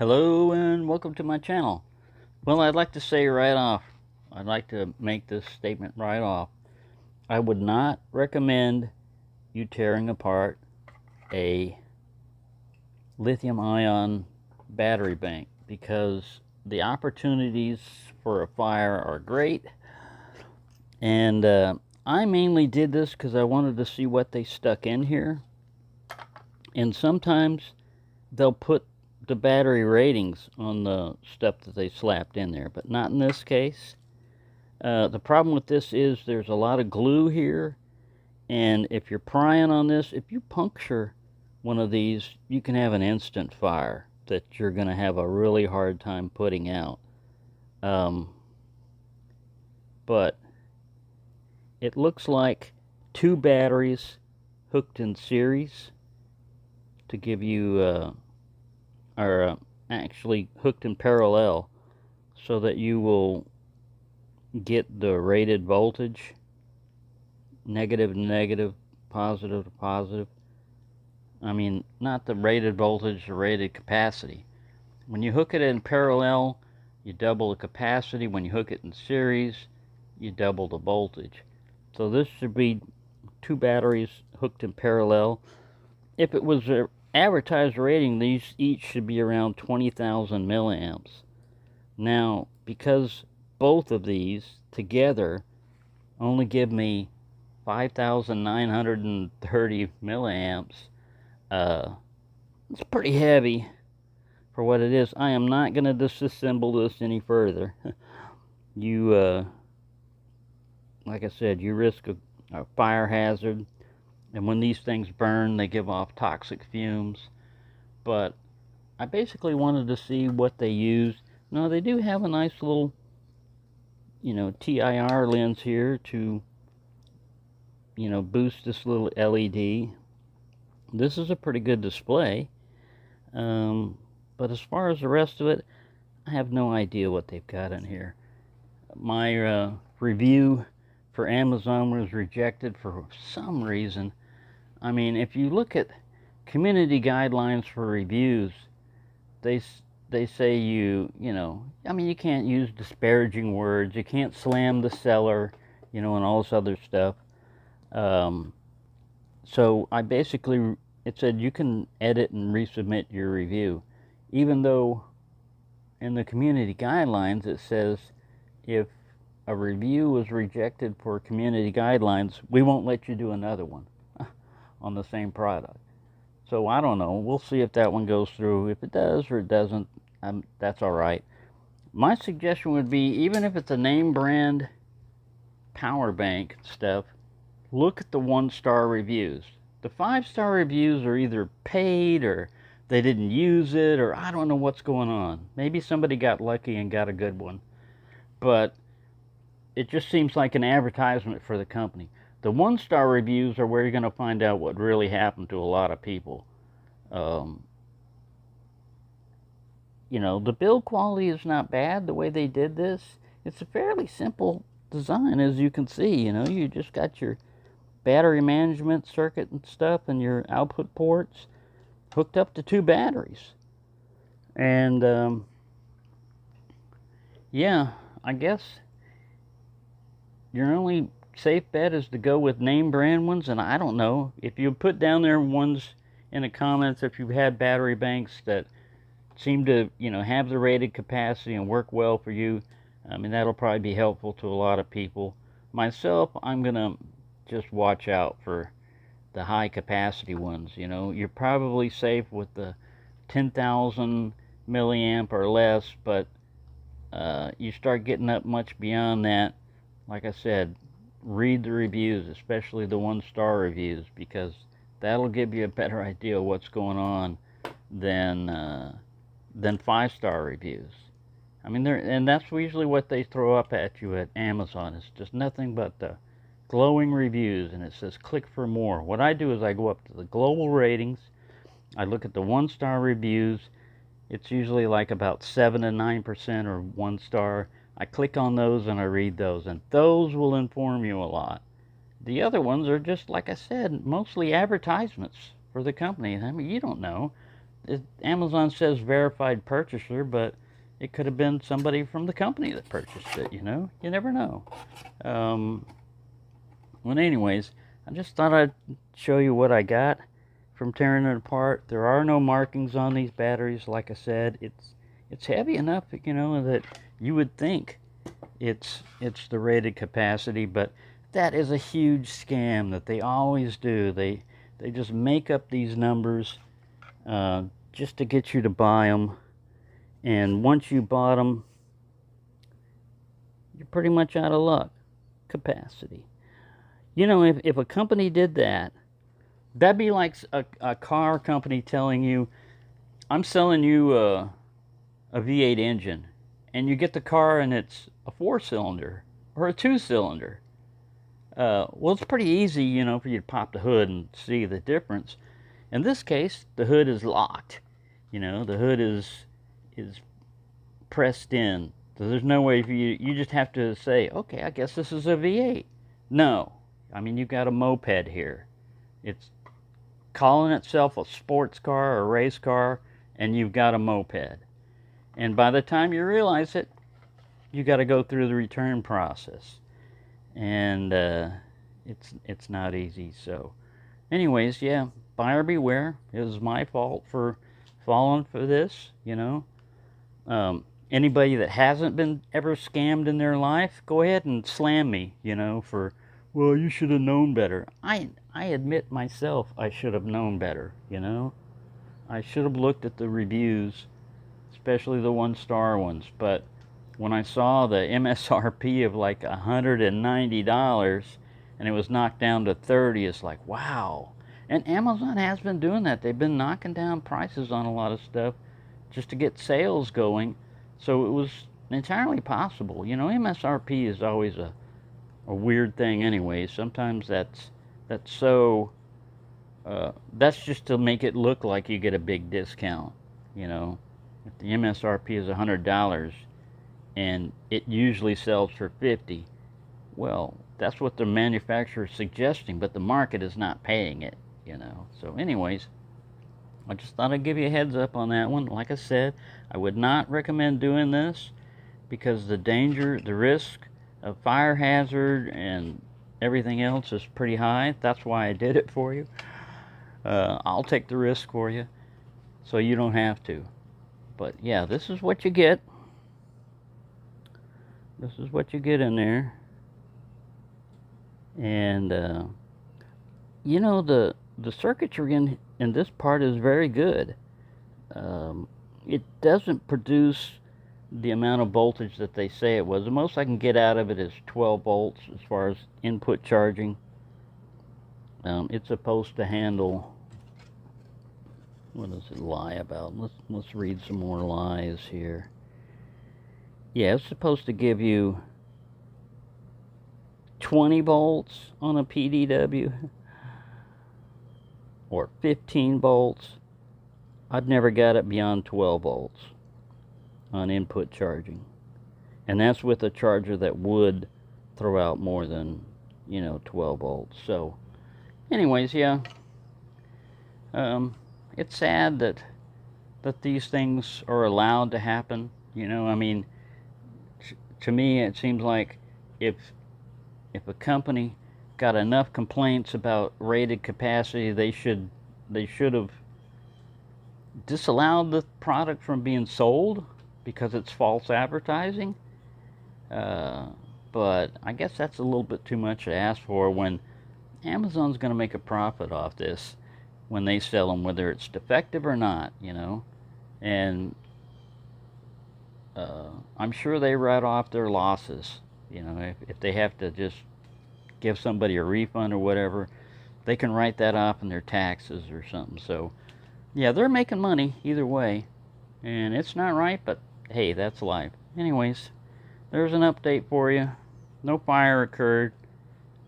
Hello and welcome to my channel. Well, I'd like to say right off, I'd like to make this statement right off. I would not recommend you tearing apart a lithium ion battery bank because the opportunities for a fire are great. And I mainly did this because I wanted to see what they stuck in here. And sometimes they'll put the battery ratings on the stuff that they slapped in there, but not in this case. The problem with this is there's a lot of glue here, and if you're prying on this, if you puncture one of these, you can have an instant fire that you're going to have a really hard time putting out. But it looks like two batteries hooked in series to give you are actually hooked in parallel so that you will get the rated voltage, negative to negative, positive to positive. I mean, not the rated voltage, the rated capacity. When you hook it in parallel, you double the capacity. When you hook it in series, you double the voltage. So this should be two batteries hooked in parallel. If it was a advertised rating, these each should be around 20,000 milliamps. Now, because both of these together only give me 5,930 milliamps, it's pretty heavy for what it is. I am not going to disassemble this any further. Like I said, you risk a fire hazard. And when these things burn, they give off toxic fumes. But I basically wanted to see what they used. Now, they do have a nice little, TIR lens here to, boost this little LED. This is a pretty good display. But as far as the rest of it, I have no idea what they've got in here. My review for Amazon was rejected for some reason. I mean, if you look at community guidelines for reviews, they say you can't use disparaging words, you can't slam the seller, and all this other stuff. So it said you can edit and resubmit your review, even though in the community guidelines it says if a review was rejected for community guidelines, we won't let you do another one on the same product. So I don't know. We'll see if that one goes through. If it does or it doesn't, that's all right. My suggestion would be, even if it's a name brand power bank stuff, look at the 1-star reviews. The 5-star reviews are either paid or they didn't use it, or I don't know what's going on. Maybe somebody got lucky and got a good one. But it just seems like an advertisement for the company. The 1-star reviews are where you're going to find out what really happened to a lot of people. The build quality is not bad the way they did this. It's a fairly simple design, as you can see. You just got your battery management circuit and stuff and your output ports hooked up to two batteries. And yeah, I guess your only safe bet is to go with name brand ones. And I don't know if you put down there ones in the comments if you've had battery banks that seem to have the rated capacity and work well for you. I mean, that'll probably be helpful to a lot of people. Myself, I'm gonna just watch out for the high capacity ones. You're probably safe with the 10,000 milliamp or less, but you start getting up much beyond that, like I said, read the reviews, especially the 1-star reviews, because that'll give you a better idea of what's going on than 5-star reviews. I mean, and that's usually what they throw up at you at Amazon. It's just nothing but the glowing reviews, and it says click for more. What I do is I go up to the global ratings, I look at the 1-star reviews. It's usually like about 7 to 9% or 1-star. I click on those and I read those, and those will inform you a lot. The other ones are just, like I said, mostly advertisements for the company. I mean, you don't know. Amazon says verified purchaser, but it could have been somebody from the company that purchased it, you know? You never know. Well, anyways, I just thought I'd show you what I got from tearing it apart. There are no markings on these batteries. Like I said, it's heavy enough, you know, that you would think it's the rated capacity, but that is a huge scam that they always do. They just make up these numbers just to get you to buy them, and once you bought them, you're pretty much out of luck. Capacity. You know, if a company did that, that'd be like a car company telling you, I'm selling you a V8 engine, and you get the car and it's a 4-cylinder or a 2-cylinder. Well, it's pretty easy, you know, for you to pop the hood and see the difference. In this case, the hood is locked. You know, the hood is pressed in. So there's no way for you just have to say, okay, I guess this is a V8. No. I mean, you've got a moped here. It's calling itself a sports car or a race car, and you've got a moped. And by the time you realize it, you got to go through the return process. And it's not easy. So anyways, yeah, buyer beware. It was my fault for falling for this, you know. Anybody that hasn't been ever scammed in their life, go ahead and slam me, you know, for, well, you should have known better. I admit myself I should have known better, you know. I should have looked at the reviews, especially the 1-star ones. But when I saw the MSRP of like $190 and it was knocked down to 30, it's like, wow. And Amazon has been doing that. They've been knocking down prices on a lot of stuff just to get sales going. So it was entirely possible. You know, MSRP is always a weird thing anyway. Sometimes that's so that's just to make it look like you get a big discount. You know, if the MSRP is $100 and it usually sells for 50, well, that's what the manufacturer is suggesting, but the market is not paying it, you know. So anyways, I just thought I'd give you a heads up on that one. Like I said, I would not recommend doing this because the danger, the risk of fire hazard and everything else is pretty high. That's why I did it for you. I'll take the risk for you so you don't have to. But yeah, this is what you get. This is what you get in there. And you know, the circuitry in this part is very good. It doesn't produce the amount of voltage that they say it was. The most I can get out of it is 12 volts as far as input charging. It's supposed to handle, what does it lie about? Let's read some more lies here. Yeah, it's supposed to give you 20 volts on a PDW or 15 volts. I've never got it beyond 12 volts on input charging, and that's with a charger that would throw out more than, you know, 12 volts. So anyways, yeah, it's sad that these things are allowed to happen. You know, I mean, to me it seems like if a company got enough complaints about rated capacity, they should have disallowed the product from being sold because it's false advertising. But I guess that's a little bit too much to ask for when Amazon's going to make a profit off this when they sell them, whether it's defective or not, you know. And I'm sure they write off their losses, you know. If they have to just give somebody a refund or whatever, they can write that off in their taxes or something. So yeah, they're making money either way, and it's not right, but hey, that's life. Anyways, there's an update for you. No fire occurred,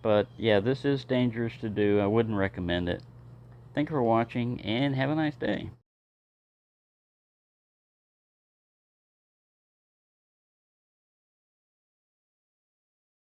but yeah, this is dangerous to do. I wouldn't recommend it. Thank you for watching, and have a nice day.